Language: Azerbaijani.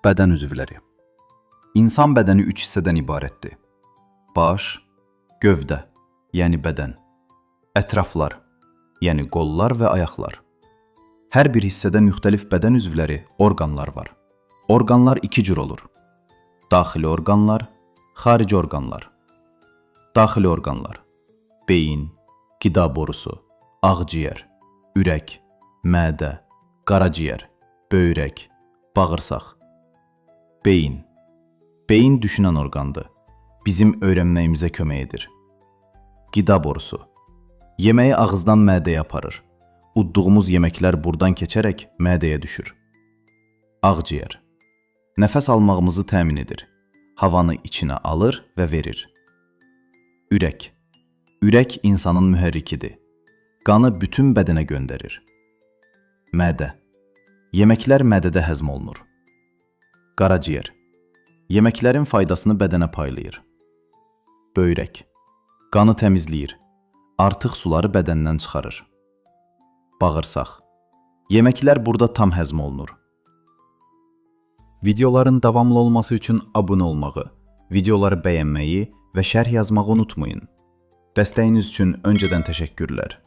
Bədən üzvləri. İnsan bədəni 3 hissədən ibarətdir. Baş, gövdə, yəni bədən, ətraflar, yəni qollar və ayaqlar. Hər bir hissədə müxtəlif bədən üzvləri, orqanlar var. Orqanlar iki cür olur. Daxili orqanlar, xarici orqanlar. Daxili orqanlar: beyin, qida borusu, ağciyər, ürək, mədə, qaraciyər, böyrək, bağırsaq. Beyin. Beyin düşünən orqandır. Bizim öyrənməyimizə kömək edir. Qida borusu. Yeməyi ağızdan mədəyə aparır. Udduğumuz yeməklər buradan keçərək mədəyə düşür. Ağciyər. Nəfəs almağımızı təmin edir. Havanı içinə alır və verir. Ürək. Ürək insanın mühərrikidir. Qanı bütün bədənə göndərir. Mədə. Yeməklər mədədə həzm olunur. Qaraciyər. Yeməklərin faydasını bədənə paylayır. Böyrək. Qanı təmizləyir. Artıq suları bədəndən çıxarır. Bağırsaq. Yeməklər burada tam həzm olunur. Videoların davamlı olması üçün abunə olmağı, videoları bəyənməyi və şərh yazmağı unutmayın. Dəstəyiniz üçün öncədən təşəkkürlər.